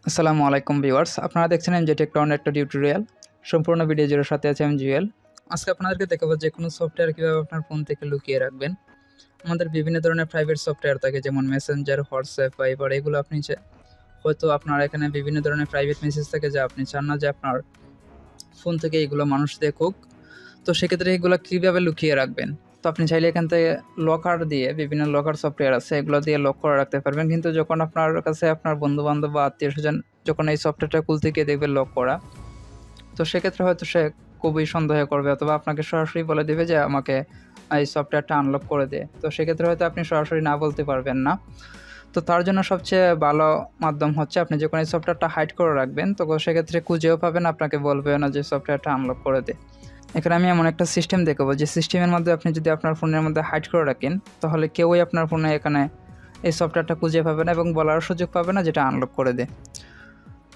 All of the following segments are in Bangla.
আসসালামু আলাইকুম ভিউয়ার্স, আপনারা দেখছেন এমজে টেকটন একটা টিউটোরিয়াল। সম্পূর্ণ ভিডিও জুড়ে সাথে আছে আমি জুয়েল। আজকে আপনাদেরকে দেখাবো যে কোনো সফটওয়্যার কীভাবে আপনার ফোন থেকে লুকিয়ে রাখবেন। আমাদের বিভিন্ন ধরনের প্রাইভেট সফটওয়্যার থাকে, যেমন মেসেঞ্জার, হোয়াটসঅ্যাপ, ভাইবার। এগুলো আপনি হয়তো আপনার এখানে বিভিন্ন ধরনের প্রাইভেট মেসেজ থাকে যা আপনি চান না যে আপনার ফোন থেকে এগুলো মানুষ দেখুক। তো সেক্ষেত্রে এগুলো কীভাবে লুকিয়ে রাখবেন। তো আপনি চাইলে এখান থেকে লকার দিয়ে, বিভিন্ন লকার সফটওয়্যার আছে, এগুলো দিয়ে লক করে রাখতে পারবেন। কিন্তু যখন আপনার কাছে আপনার বন্ধুবান্ধব বা আত্মীয়স্বজন যখন এই সফটওয়্যারটা খুলতে গিয়ে দেখবে লক করা, তো সেক্ষেত্রে হয়তো সে খুবই সন্দেহ করবে, অথবা আপনাকে সরাসরি বলে দেবে যে আমাকে এই সফটওয়্যারটা আনলক করে দে। তো সেক্ষেত্রে হয়তো আপনি সরাসরি না বলতে পারবেন না। তো তার জন্য সবচেয়ে ভালো মাধ্যম হচ্ছে আপনি যখন এই সফটওয়্যারটা হাইড করে রাখবেন, তো সেক্ষেত্রে খুঁজেও পাবেন, আপনাকে বলবে না যে সফটওয়্যারটা আনলক করে দে। এখানে আমি এমন একটা সিস্টেম দেখাবো যে সিস্টেমের মধ্যে আপনি যদি আপনার ফোনের মধ্যে হাইড করে রাখেন, তাহলে কেউই আপনার ফোনে এখানে এই সফটওয়্যারটা খুঁজে পাবে না এবং বলার সুযোগ পাবে না যেটা আনলক করে দে।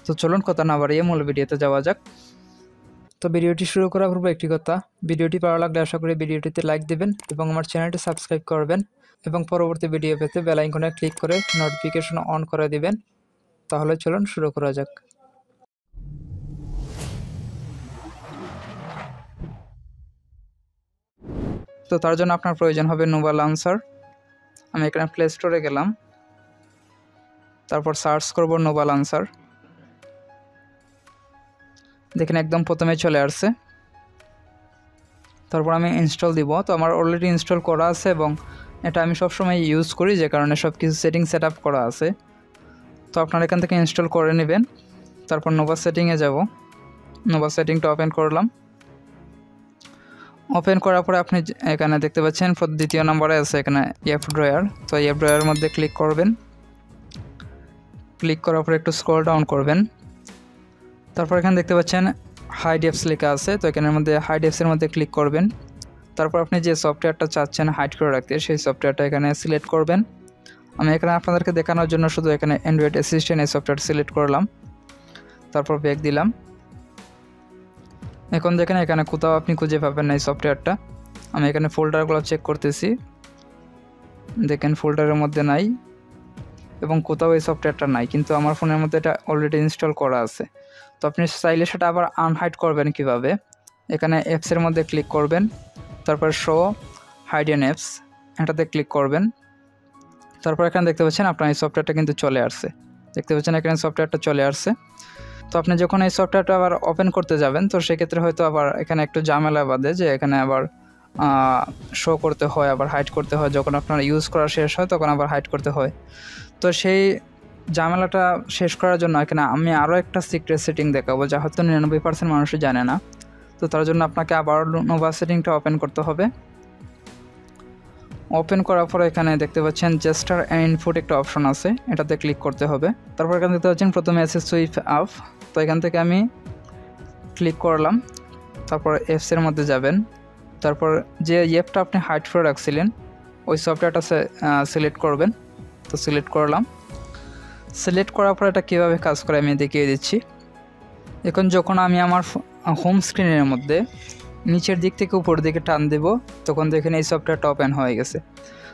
তো চলুন কথা না বাড়িয়ে মূল ভিডিওতে যাওয়া যাক। তো ভিডিওটি শুরু করার পূর্বে একটি কথা, ভিডিওটি ভালো লাগলে আশা করি ভিডিওটিতে লাইক দেবেন এবং আমার চ্যানেলটি সাবস্ক্রাইব করবেন এবং পরবর্তী ভিডিও পেতে বেল আইকনে ক্লিক করে নোটিফিকেশন অন করে দিবেন। তাহলে চলুন শুরু করা যাক। তো তার জন্য আপনার প্রয়োজন হবে নোভা লঞ্চার। আমি এখানে প্লে স্টোরে গেলাম, তারপর সার্চ করব নোভা লঞ্চার। দেখেন একদম প্রথমে চলে আসছে। তারপর আমি ইনস্টল দিব। তো আমার অলরেডি ইনস্টল করা আছে এবং এটা আমি সবসময় ইউজ করি, যে কারণে সব কিছু সেটিং সেট আপ করা আছে। তো আপনারা এখান থেকে ইনস্টল করে নেবেন। তারপর নোভা সেটিংয়ে যাব, নোভা সেটিংটা ওপেন করলাম। ওপেন করার পরে আপনি এখানে দেখতে পাচ্ছেন দ্বিতীয় নম্বরে আছে এখানে অ্যাপ ড্রয়ার। তো অ্যাপ ড্রয়ারের মধ্যে ক্লিক করবেন। ক্লিক করার পরে একটু স্ক্রল ডাউন করবেন। তারপর এখানে দেখতে পাচ্ছেন হাইড অ্যাপস লেখা আছে। তো এখানের মধ্যে হাইড অ্যাপসের মধ্যে ক্লিক করবেন। তারপর আপনি যে সফটওয়্যারটা চাচ্ছেন হাইড করে রাখতে, সেই সফটওয়্যারটা এখানে সিলেক্ট করবেন। আমি এখানে আপনাদেরকে দেখানোর জন্য শুধু এখানে অ্যান্ড্রয়েড অ্যাসিস্ট্যান্ট এই সফটওয়্যার সিলেক্ট করলাম। তারপর ব্যাক দিলাম। এখন দেখেন এখানে কোথাও আপনি খুঁজে পাবেন না এই সফটওয়্যারটা। আমি এখানে ফোল্ডারগুলো চেক করতেছি, দেখেন ফোল্ডারের মধ্যে নাই এবং কোথাও এই সফটওয়্যারটা নাই, কিন্তু আমার ফোনের মধ্যে এটা অলরেডি ইনস্টল করা আছে। তো আপনি চাইলে সেটা আবার আনহাইড করবেন কিভাবে, এখানে অ্যাপসের মধ্যে ক্লিক করবেন, তারপর শো হাইডেন অ্যাপস এটাতে ক্লিক করবেন। তারপর এখানে দেখতে পাচ্ছেন আপনার এই সফটওয়্যারটা কিন্তু চলে আসছে। দেখতে পাচ্ছেন এখানে সফটওয়্যারটা চলে আসছে। তো আপনি যখন এই সফটওয়্যারটা আবার ওপেন করতে যাবেন, তো সেক্ষেত্রে হয়তো আবার এখানে একটু ঝামেলা বাঁধে, যে এখানে আবার শো করতে হয়, আবার হাইড করতে হয়। যখন আপনার ইউজ করা শেষ হয় তখন আবার হাইড করতে হয়। তো সেই ঝামেলাটা শেষ করার জন্য এখানে আমি আরও একটা সিক্রেট সেটিং দেখাবো, যা হয়তো 99% মানুষই জানে না। তো তার জন্য আপনাকে আবার নোভা সেটিংটা ওপেন করতে হবে। ওপেন করার পরে এখানে দেখতে পাচ্ছেন জেস্টার অ্যান্ড ইনপুট একটা অপশন আছে, এটাতে ক্লিক করতে হবে। তারপর এখানে দেখতে পাচ্ছেন প্রথমে আছে সুইপ আপ। তো এখান থেকে আমি ক্লিক করলাম। তারপর অ্যাপসের মধ্যে যাবেন। তারপর যে অ্যাপটা আপনি হাইড করে রাখছিলেন ওই সফটওয়্যারটা সিলেক্ট করবেন। তো সিলেক্ট করলাম। সিলেক্ট করার পর এটা কীভাবে কাজ করে আমি দেখিয়ে দিচ্ছি। এখন যখন আমি আমার হোম স্ক্রিনের মধ্যে নিচের দিক থেকে উপর দিকে টান দেব, তখন দেখেন এই সফটওয়্যারটা ওপেন হয়ে গেছে।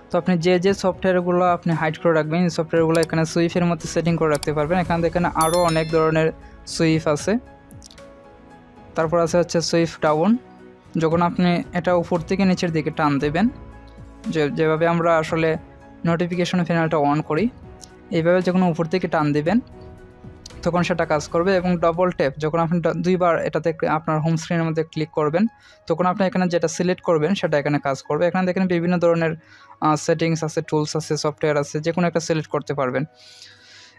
তো আপনি যে সফটওয়্যারগুলো আপনি হাইড করে রাখবেন, এই সফটওয়্যারগুলো এখানে সুইফের মধ্যে সেটিং করে রাখতে পারবেন। এখানে দেখেন আরও অনেক ধরনের সুইফ আছে। তারপর আছে হচ্ছে সুইফ ডাউন। যখন আপনি এটা উপর থেকে নিচের দিকে টান দেবেন, যেভাবে আমরা আসলে নোটিফিকেশন প্যানেলটা অন করি, এইভাবে যখন উপর থেকে টান দিবেন তখন সেটা কাজ করবে। এবং ডবল ট্যাপ যখন আপনি দুইবার এটাতে আপনার হোম স্ক্রিনের মধ্যে ক্লিক করবেন, তখন আপনি এখানে যেটা সিলেক্ট করবেন সেটা এখানে কাজ করবে। এখানে দেখেন বিভিন্ন ধরনের সেটিংস আছে, টুলস আছে, সফটওয়্যার আছে, যে কোনো একটা সিলেক্ট করতে পারবেন।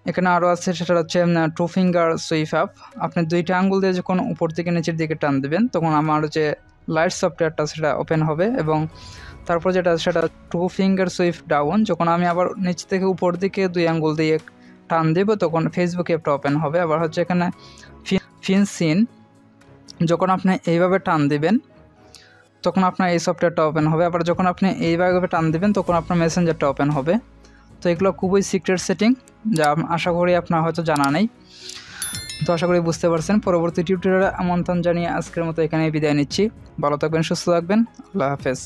এখানে আরও আছে, সেটা হচ্ছে টু ফিঙ্গার সুইপ আপ। আপনি দুইটা আঙ্গুল দিয়ে যখন উপর থেকে নিচের দিকে টান দেবেন, তখন আমার যে লাইট সফটওয়্যারটা সেটা ওপেন হবে। এবং তারপর সেটা টু ফিঙ্গার সুইপ ডাউন, যখন আমি আবার নিচ থেকে উপর দিকে দুই আঙ্গুল দিয়ে টান দেব, তখন ফেসবুক অ্যাপটা ওপেন হবে। আবার হচ্ছে এখানে ফিন সিন, যখন আপনি এইভাবে টান দিবেন তখন আপনার এই সফটওয়্যারটা ওপেন হবে। আবার যখন আপনি এইভাবে টান দিবেন তখন আপনার মেসেঞ্জারটা ওপেন হবে। তো এগুলো খুবই সিক্রেট সেটিং, যা আশা করি আপনার হয়তো জানা নেই। তো আশা করি বুঝতে পারছেন। পরবর্তী টিউটোরিয়ালে আমন্ত্রণ জানিয়ে আজকের মতো এখানেই বিদায় নিচ্ছি। ভালো থাকবেন, সুস্থ থাকবেন, আল্লাহ হাফেজ।